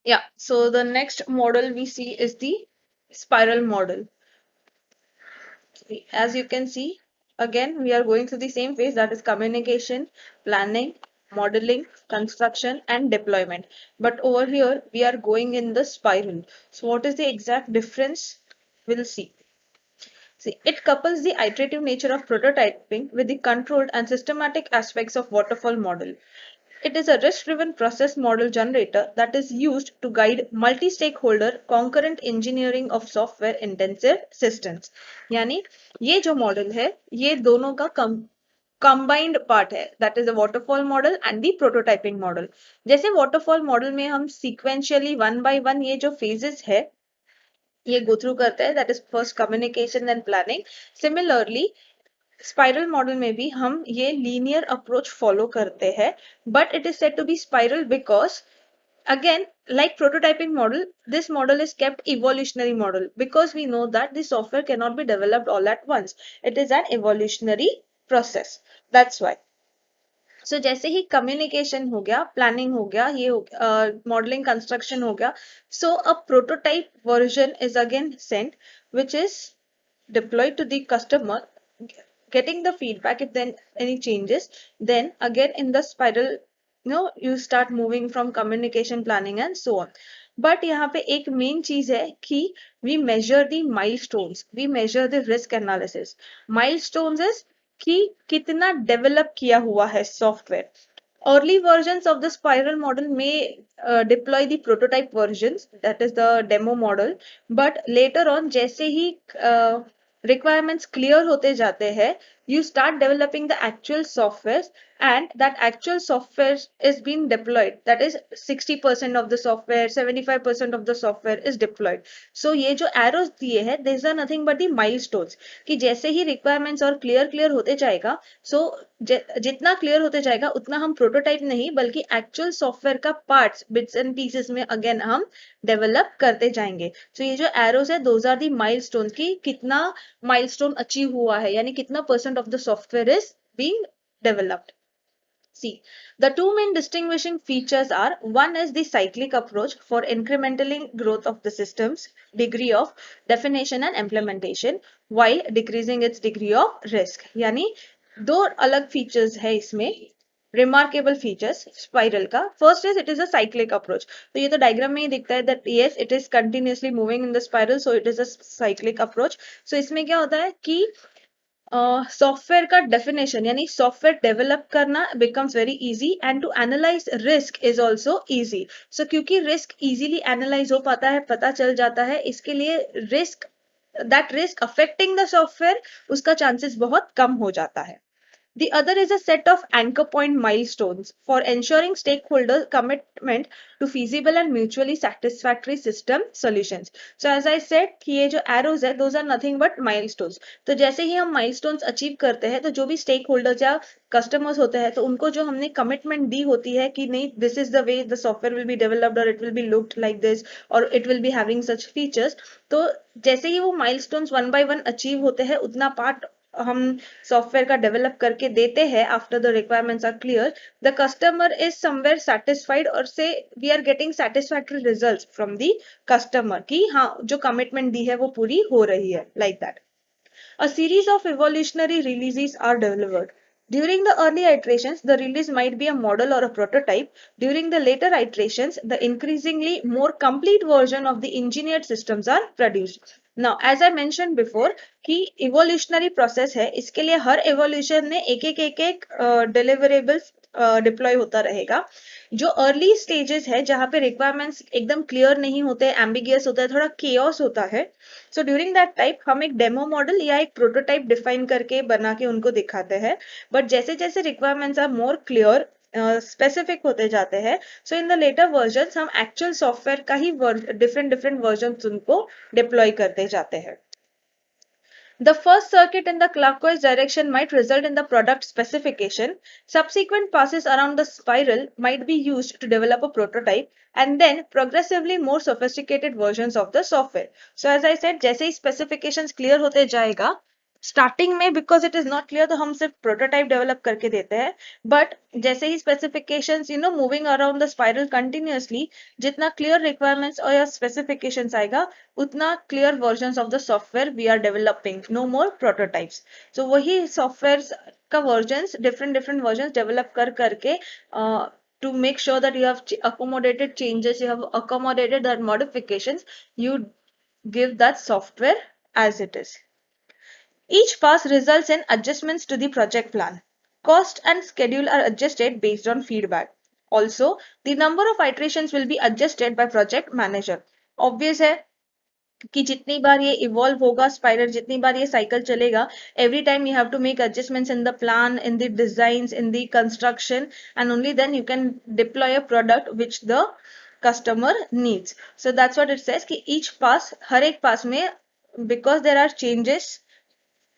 Yeah, so the next model we see is the spiral model. As you can see, again, we are going through the same phase, that is communication, planning, modeling, construction, and deployment. But over here, we are going in the spiral. So, what is the exact difference? We'll see. See, it couples the iterative nature of prototyping with the controlled and systematic aspects of waterfall model. It is a risk-driven process model generator that is used to guide multi-stakeholder concurrent engineering of software intensive systems. यानी ये जो model है ये दोनों का combined part है, that is the waterfall model and the prototyping model. जैसे waterfall model में हम सीक्वेंशियली वन बाय वन ये जो फेजेस है ये गो थ्रू करते हैं, that is first communication and planning. Similarly spiral model में भी हम ये लीनियर अप्रोच फॉलो करते हैं, but it is said to be spiral because again, like prototyping model, this model is kept evolutionary model because we know that the software cannot be developed all at once. It is an evolutionary process. That's why. So जैसे ही communication हो गया, planning हो गया, ये हो modeling construction हो गया, so a prototype version is again sent, which is deployed to the customer, getting the feedback if then any changes. Then again in the spiral, you start moving from communication, planning and so on. But यहाँ पे एक main चीज है कि we measure the milestones, we measure the risk analysis. Milestones is कि कितना develop किया हुआ है software. Early versions of the spiral model may deploy the prototype versions, that is the demo model, but later on जैसे ही requirements clear होते जाते हैं, you start developing the actual software, and that actual software is being deployed. That is 60% of the software, 75% of the software is deployed. So ये जो arrows दिए हैं, these are nothing but the milestones. कि जैसे ही requirements और clear होते जाएगा, so जितना क्लियर होते जाएगा उतना हम प्रोटोटाइप नहीं बल्कि एक्चुअल सॉफ्टवेयर का पार्ट्स बिट्स एंड पीसेस में अगेन हम डेवलप करते जाएंगे. सो ये जो एरोज है दोज आर दी माइलस्टोन की कितना माइलस्टोन अचीव हुआ है, यानी कितना percent of the software is being developed. See, the two main distinguishing features are one is the cyclic approach for incrementally growth of the system's degree of definition and implementation while decreasing its degree of risk. यानी दो अलग features है इसमें, remarkable features spiral का. First is it is a cyclic approach. तो ये तो diagram में ही दिखता है that yes it is continuously moving in the spiral, so it is a cyclic approach. So इसमें क्या होता है कि सॉफ्टवेयर का डेफिनेशन यानी सॉफ्टवेयर डेवलप करना becomes very easy and to analyse risk is also easy. So क्योंकि risk easily analyse हो पाता है, पता चल जाता है, इसके लिए risk that risk affecting the software उसका चांसेस बहुत कम हो जाता है. The other is a set of anchor point milestones for ensuring stakeholder commitment to feasible and mutually satisfactory system solutions. So as I said कि ये जो arrows है those are nothing but milestones. तो जैसे ही हम milestones achieve करते हैं तो जो भी stakeholders या customers होते हैं तो उनको जो हमने commitment दी होती है कि नहीं this is the way the software will be developed or it will be looked like this or it will be having such features. तो जैसे ही वो milestones one by one achieve होते हैं उतना part हम सॉफ्टवेयर का डेवलप करके देते हैं after the requirements are clear, the customer is somewhere satisfied और से we are getting satisfactory results from the customer कि हाँ जो कमिटमेंट दी है वो पूरी हो रही है, like that. A series of evolutionary releases are delivered. During the early iterations, the release might be a model or a prototype. During the later iterations, the increasingly more complete version of the engineered systems are produced. Now, as I mentioned before, कि evolutionary process है, इसके लिए हर evolution में एक deliverables deploy होता रहेगा. जो early stages है जहां पे रिक्वायरमेंट्स एकदम क्लियर नहीं होते, एम्बिगियस होता है, थोड़ा केओस होता है, सो ड्यूरिंग दैट टाइप हम एक डेमो मॉडल या एक प्रोटोटाइप डिफाइन करके बना के उनको दिखाते हैं. बट जैसे जैसे requirements are more clear specific होते जाते हैं, so in the later version हम एक्चुअल सॉफ्टवेयर का ही डिफरेंट डिफरेंट वर्जन उनको डिप्लॉय करते जाते हैं. The first circuit in the clockwise direction might result in the product specification. Subsequent passes around the spiral might be used to develop a prototype and then progressively more sophisticated versions of the software. So as I said, जैसे ही specifications clear होते जाएगा, starting में because it is not clear तो हम सिर्फ prototype develop करके देते हैं, बट जैसे ही specifications moving around the spiral continuously, जितना क्लियर रिक्वायरमेंट्स और या स्पेसिफिकेशंस आएगा उतना clear versions of the software we are developing, no more prototypes. So वही सॉफ्टवेयर का versions different different versions develop कर करके to make sure that you have accommodated changes, you have accommodated that modifications, you give that software as it is. Each pass results in adjustments to the project plan. Cost and schedule are adjusted based on feedback. Also, the number of iterations will be adjusted by project manager. Obvious है कि जितनी बार ये evolve होगा spiral, जितनी बार ये cycle चलेगा, every time you have to make adjustments in the plan, in the designs, in the construction, and only then you can deploy a product which the customer needs. So that's what it says कि each pass, हर एक pass में, because there are changes,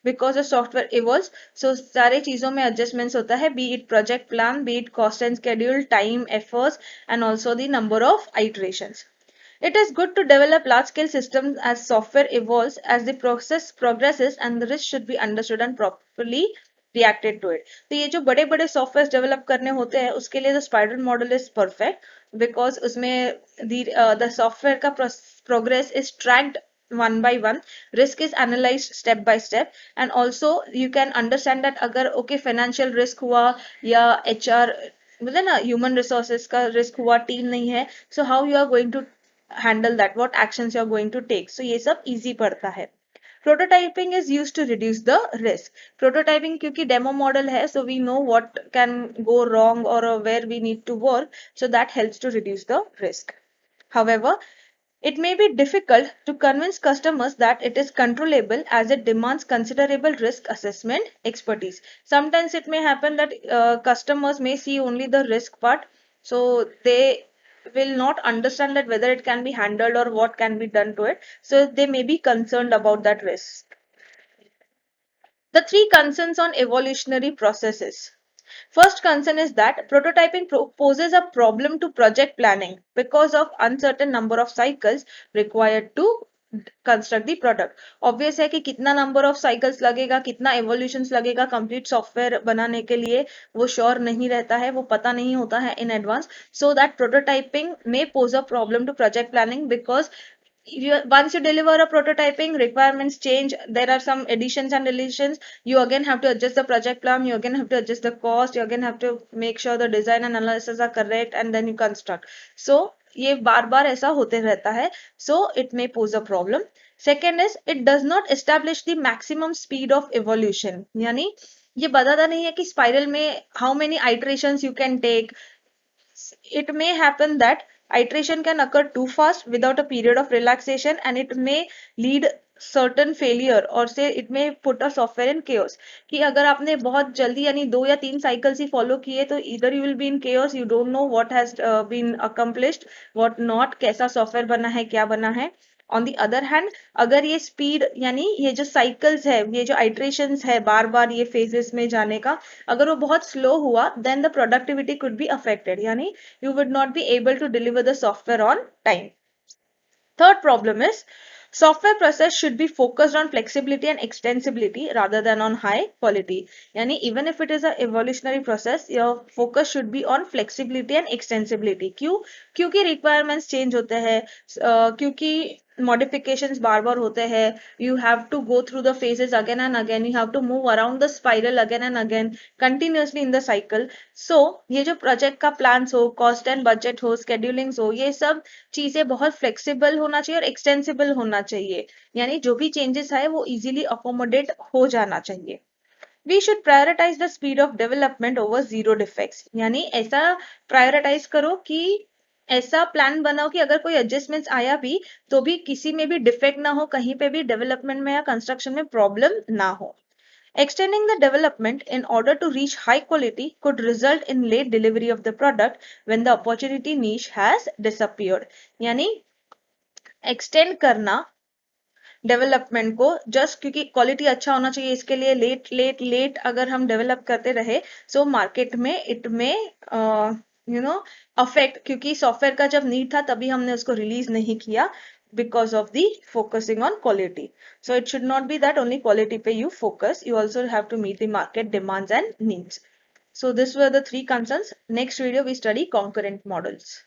because the software evolves, so सारे चीजों में adjustments होता है, be it project plan, be it cost and schedule, time, efforts, and also the number of iterations. It is good to develop large-scale systems as software evolves, as the process progresses, and the risk should be understood and properly reacted to it. तो ये जो बड़े बड़े software develop करने होते हैं उसके लिए the spiral model is perfect, because उसमें द सॉफ्टवेयर का progress is tracked one by one, risk is analyzed step by step, and also you can understand that अगर okay financial risk हुआ या HR बोले ना human resources का risk हुआ, team नहीं है, so how you are going to handle that, what actions you are going to take, so ये सब easy पड़ता है. Prototyping is used to reduce the risk. Prototyping क्योंकि demo model है, so we know what can go wrong or where we need to work, so that helps to reduce the risk. However, it may be difficult to convince customers that it is controllable as it demands considerable risk assessment expertise. Sometimes it may happen that customers may see only the risk part, so they will not understand that whether it can be handled or what can be done to it. So they may be concerned about that risk. The three concerns on evolutionary processes. First concern is that prototyping poses a problem to project planning because of uncertain number of cycles required to construct the product. Obvious है कि कितना number of cycles लगेगा, कितना evolutions लगेगा complete software बनाने के लिए, वो sure नहीं रहता है, वो पता नहीं होता है in advance. So that prototyping may pose a problem to project planning because once you deliver a prototyping, requirements change, there are some additions and deletions, you again have to adjust the project plan, you again have to adjust the cost, you again have to make sure the design and analysis are correct, and then you construct. So ये बार बार ऐसा होते रहता है, so it may pose a problem. Second is it does not establish the maximum speed of evolution, यानी ये बताता नहीं है कि स्पाइरल में how many iterations you can take. It may happen that iteration can occur too fast without a period of relaxation, and it may lead certain failure or say it may put a software in chaos. कि अगर आपने बहुत जल्दी यानी 2 या 3 cycles ही follow किए तो either you will be in chaos, you don't know what has been accomplished, what not, कैसा software बना है, क्या बना है. On the other hand, अगर ये speed यानी ये जो cycles है, ये जो iterations है बार बार ये phases में जाने का, अगर वो बहुत slow हुआ, then the productivity could be affected, यानी you would not be able to deliver the software on time. Third problem is software process should be focused on flexibility and extensibility rather than on high quality. Yani even if it is an evolutionary process, your focus should be on flexibility and extensibility. क्यों? क्योंकि requirements change होते हैं, क्योंकि modifications बार बार होते हैं, you have to go through the phases again and again, you have to move around the spiral again and again continuously in the cycle. So ये जो project का plans हो, cost and budget हो, schedulings हो, ये सब चीजें बहुत फ्लेक्सिबल होना चाहिए और एक्सटेंसिबल होना चाहिए, यानी जो भी चेंजेस आए वो इजीली अकोमोडेट हो जाना चाहिए. We should prioritise the speed of development over zero defects, यानी ऐसा प्रायोरिटाइज करो कि ऐसा प्लान बनाओ कि अगर कोई एडजस्टमेंट्स आया भी तो भी किसी में भी डिफेक्ट ना हो, कहीं पे भी डेवलपमेंट में या कंस्ट्रक्शन में प्रॉब्लम ना हो. Extending the development in order to reach high quality could result in late delivery of the product when the opportunity niche has disappeared. यानी extend करना डेवलपमेंट को जस्ट क्योंकि क्वालिटी अच्छा होना चाहिए इसके लिए लेट लेट लेट अगर हम डेवलप करते रहे, सो मार्केट में इट में अफेक्ट, क्योंकि सॉफ्टवेयर का जब नीड था तभी हमने उसको रिलीज नहीं किया, because of the focusing on quality. So it should not be that only quality pe you focus. You also have to meet the market demands and needs. So these were the three concerns. Next video we study concurrent models.